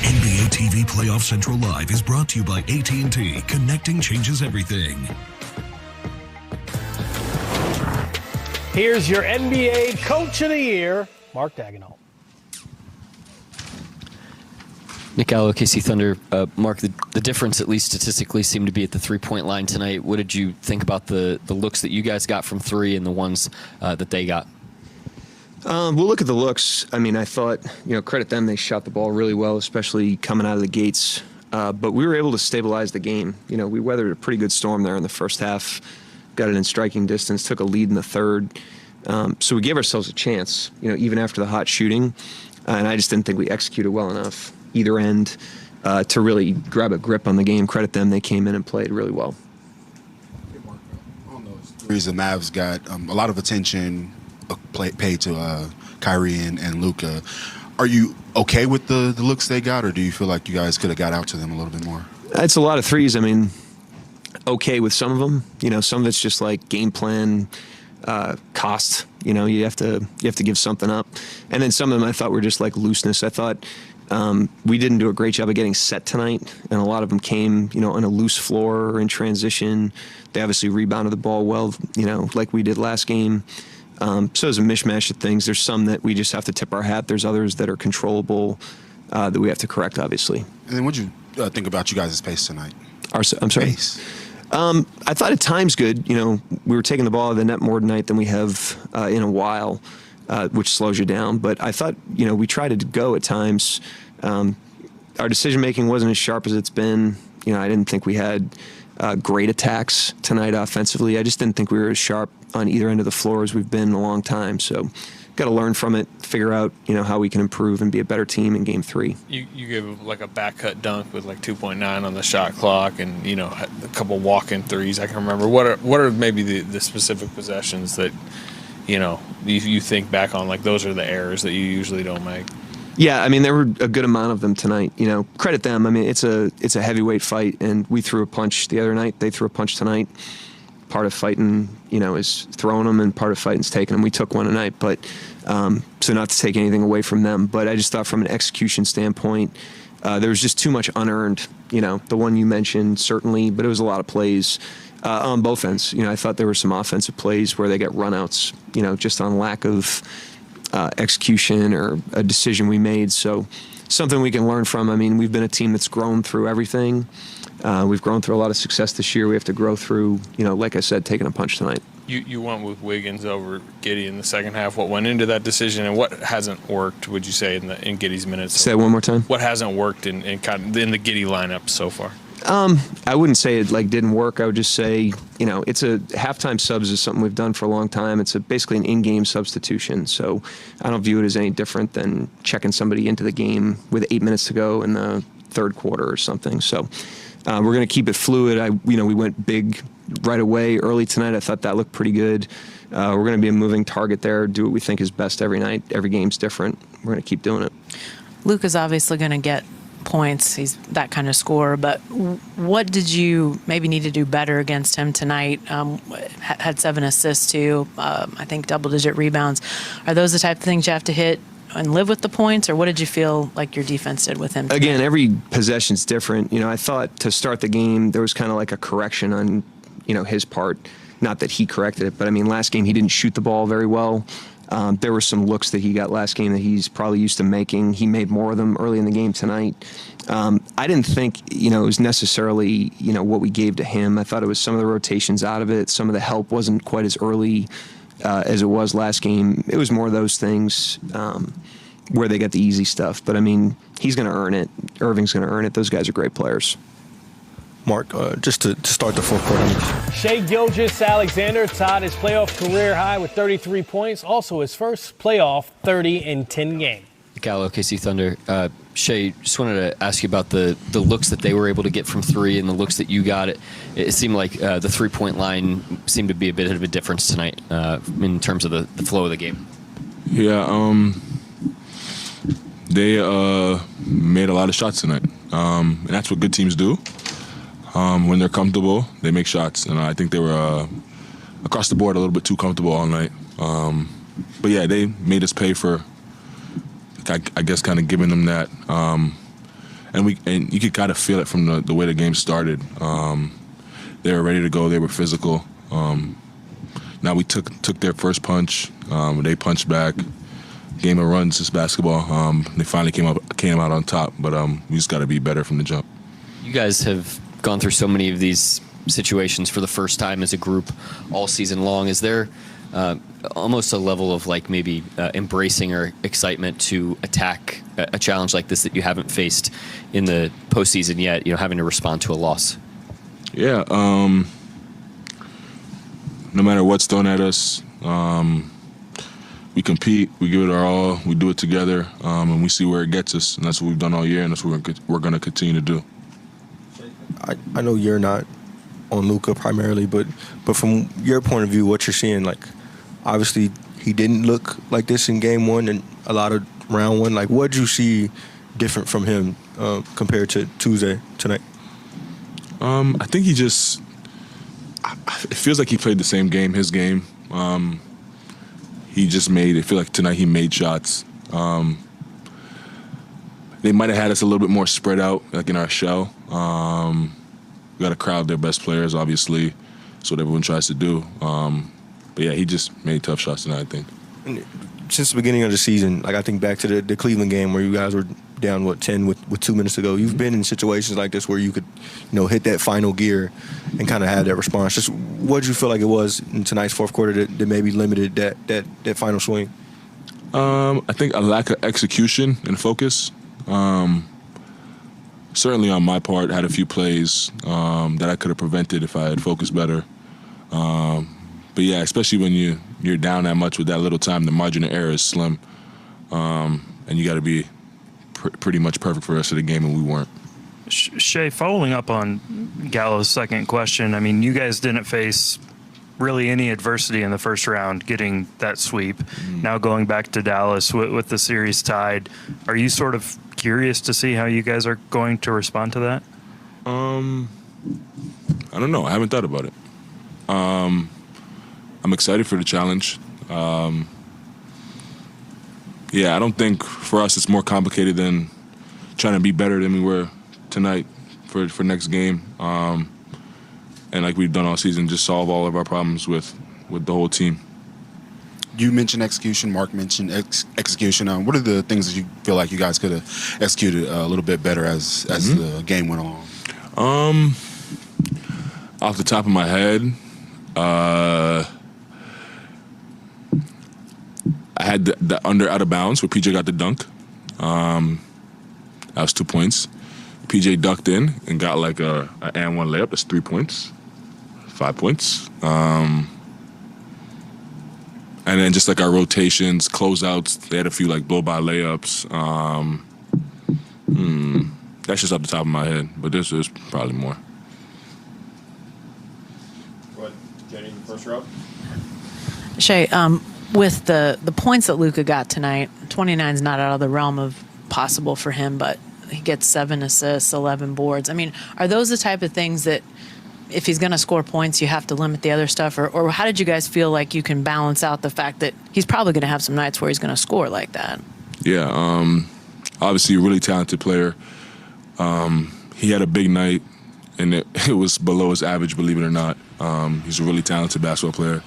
NBA TV Playoff Central Live is brought to you by AT&T. Connecting changes everything. Here's your NBA Coach of the Year, Mark Daigneault. Nick Gallo, KC Thunder. Mark, the difference, at least statistically, seemed to be at the three-point line tonight. What did you think about the looks that you guys got from three and the ones that they got? We'll look at the looks. I mean, I thought, credit them. They shot the ball really well, especially coming out of the gates. But we were able to stabilize the game. We weathered a pretty good storm there in the first half, got it in striking distance, took a lead in the third. So we gave ourselves a chance, even after the hot shooting. And I just didn't think we executed well enough, either end, to really grab a grip on the game. Credit them. They came in and played really well. On those threes, the Mavs got a lot of attention paid to Kyrie and Luka. Are you okay with the looks they got, or do you feel like you guys could have got out to them a little bit more? It's a lot of threes. I mean, okay with some of them. Some of it's just like game plan, cost. You have to give something up, and then some of them I thought were just like looseness. I thought we didn't do a great job of getting set tonight, and a lot of them came, on a loose floor or in transition. They obviously rebounded the ball well, like we did last game. So it's a mishmash of things. There's some that we just have to tip our hat. There's others that are controllable that we have to correct, obviously. And then what did you think about you guys' pace tonight? I'm sorry? Pace. I thought at times good. We were taking the ball out of the net more tonight than we have in a while, which slows you down. But I thought, we tried to go at times. Our decision-making wasn't as sharp as it's been. I didn't think we had great attacks tonight offensively. I just didn't think we were as sharp on either end of the floor as we've been in a long time. So got to learn from it, figure out, how we can improve and be a better team in game 3. You gave like a back cut dunk with like 2.9 on the shot clock and, a couple walk-in threes. I can remember. What are maybe the specific possessions that, you think back on, like those are the errors that you usually don't make? Yeah, I mean, there were a good amount of them tonight. Credit them. I mean, it's a heavyweight fight, and we threw a punch the other night. They threw a punch tonight. Part of fighting, is throwing them, and part of fighting is taking them. We took one tonight, but so not to take anything away from them. But I just thought from an execution standpoint, there was just too much unearned. The one you mentioned, certainly, but it was a lot of plays on both ends. I thought there were some offensive plays where they got runouts, just on lack of execution or a decision we made. So something we can learn from. I mean, we've been a team that's grown through everything. We've grown through a lot of success this year. We have to grow through, like I said, taking a punch tonight. You went with Wiggins over Giddey in the second half. What went into that decision, and what hasn't worked, would you say, in Giddey's minutes? Say that one more time. What hasn't worked in the Giddey lineup so far? I wouldn't say it didn't work. I would just say, it's a halftime subs is something we've done for a long time. It's basically an in-game substitution. So I don't view it as any different than checking somebody into the game with 8 minutes to go in the third quarter or something. So we're going to keep it fluid. We went big right away early tonight. I thought that looked pretty good. We're going to be a moving target there, do what we think is best every night. Every game's different. We're going to keep doing it. Luka's obviously going to get points. He's that kind of scorer. But what did you maybe need to do better against him tonight? Had 7 assists too. I think double-digit rebounds. Are those the type of things you have to hit and live with the points, or what did you feel like your defense did with him tonight? Again, every possession's different. I thought to start the game there was kind of like a correction on, his part. Not that he corrected it, but I mean, last game he didn't shoot the ball very well. There were some looks that he got last game that he's probably used to making. He made more of them early in the game tonight. I didn't think, it was necessarily, what we gave to him. I thought it was some of the rotations out of it. Some of the help wasn't quite as early as it was last game. It was more of those things where they got the easy stuff. But, I mean, he's going to earn it. Irving's going to earn it. Those guys are great players. Mark, just to start the fourth quarter. Shai Gilgeous-Alexander tied his playoff career high with 33 points, also his first playoff 30-10 game. Gallo, KC Thunder. Shai, just wanted to ask you about the looks that they were able to get from three and the looks that you got. It seemed like the three-point line seemed to be a bit of a difference tonight in terms of the flow of the game. Yeah, they made a lot of shots tonight, and that's what good teams do. When they're comfortable, they make shots, and I think they were across the board a little bit too comfortable all night. But yeah, they made us pay for, I guess, kind of giving them that and you could kind of feel it from the way the game started. They were ready to go. They were physical. Now we took their first punch. They punched back. Game of runs is basketball. They finally came out on top, but we just got to be better from the jump. You guys have gone through so many of these situations for the first time as a group all season long. Is there almost a level of like maybe embracing or excitement to attack a challenge like this that you haven't faced in the postseason yet? You know, having to respond to a loss. Yeah. No matter what's thrown at us, we compete. We give it our all. We do it together, and we see where it gets us. And that's what we've done all year, and that's what we're going to continue to do. I know you're not on Luka primarily, but from your point of view, what you're seeing, like, obviously he didn't look like this in game one and a lot of round one. Like, what did you see different from him compared to Tuesday tonight? I think he just it feels like he played the same game, his game. He just made it feel like tonight he made shots. They might have had us a little bit more spread out, like in our shell. We got to crowd their best players, obviously. That's what everyone tries to do. But yeah, he just made tough shots tonight, I think. And since the beginning of the season, like I think back to the Cleveland game where you guys were down 10 with 2 minutes to go. You've been in situations like this where you could, hit that final gear and kind of have that response. Just what did you feel like it was in tonight's fourth quarter that maybe limited that final swing? I think a lack of execution and focus. Certainly on my part, had a few plays that I could have prevented if I had focused better. But yeah, especially when you're down that much with that little time, the margin of error is slim, and you got to be pretty much perfect for the rest of the game, and we weren't. Shai, following up on Gallo's second question, I mean, you guys didn't face really any adversity in the first round getting that sweep. Now going back to Dallas with the series tied, are you sort of curious to see how you guys are going to respond to that? I don't know. I haven't thought about it. I'm excited for the challenge. Yeah, I don't think for us it's more complicated than trying to be better than we were tonight for next game. And like we've done all season, just solve all of our problems with the whole team. You mentioned execution. Mark mentioned execution. What are the things that you feel like you guys could have executed a little bit better as the game went along? Off the top of my head, I had the under out of bounds where PJ got the dunk. That was 2 points. PJ ducked in and got like a and one layup. That's 3 points. 5 points. And then just like our rotations, closeouts, they had a few like blow-by layups. That's just off the top of my head, but there's probably more. What, Jenny, the first row? Shai, with the points that Luka got tonight, 29 is not out of the realm of possible for him, but he gets 7 assists, 11 boards. I mean, are those the type of things that if he's going to score points, you have to limit the other stuff? Or how did you guys feel like you can balance out the fact that he's probably going to have some nights where he's going to score like that? Yeah, obviously a really talented player. He had a big night, and it was below his average, believe it or not. He's a really talented basketball player.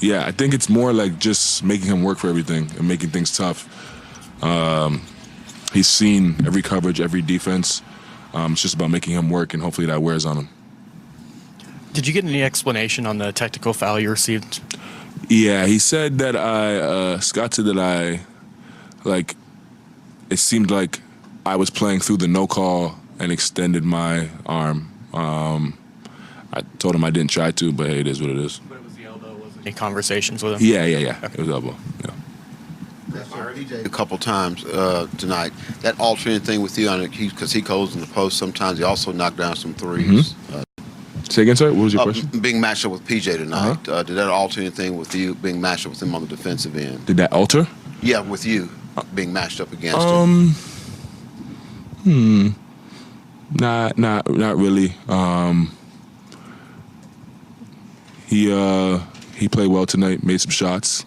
Yeah, I think it's more like just making him work for everything and making things tough. He's seen every coverage, every defense. It's just about making him work, and hopefully that wears on him. Did you get any explanation on the technical foul you received? Yeah, he said that Scott said that it seemed like I was playing through the no call and extended my arm. I told him I didn't try to, but hey, it is what it is. But it was the elbow, wasn't any conversations with him? Yeah. It was elbow, yeah. A couple times tonight. That alternating thing with you, because he goes in the post sometimes, he also knocked down some threes. Say again, sorry? What was your question? Being matched up with PJ tonight, did that alter anything with you being matched up with him on the defensive end? Did that alter? Yeah, with you being matched up against him. Not really. He played well tonight, made some shots.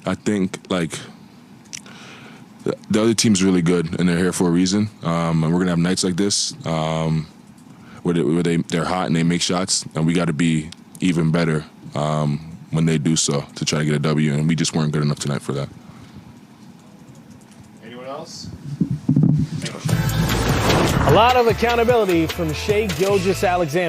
I think the other team's really good, and they're here for a reason. And we're gonna have nights like this where they're hot and they make shots, and we got to be even better when they do so to try to get a W. And we just weren't good enough tonight for that. Anyone else? A lot of accountability from Shai Gilgeous-Alexander.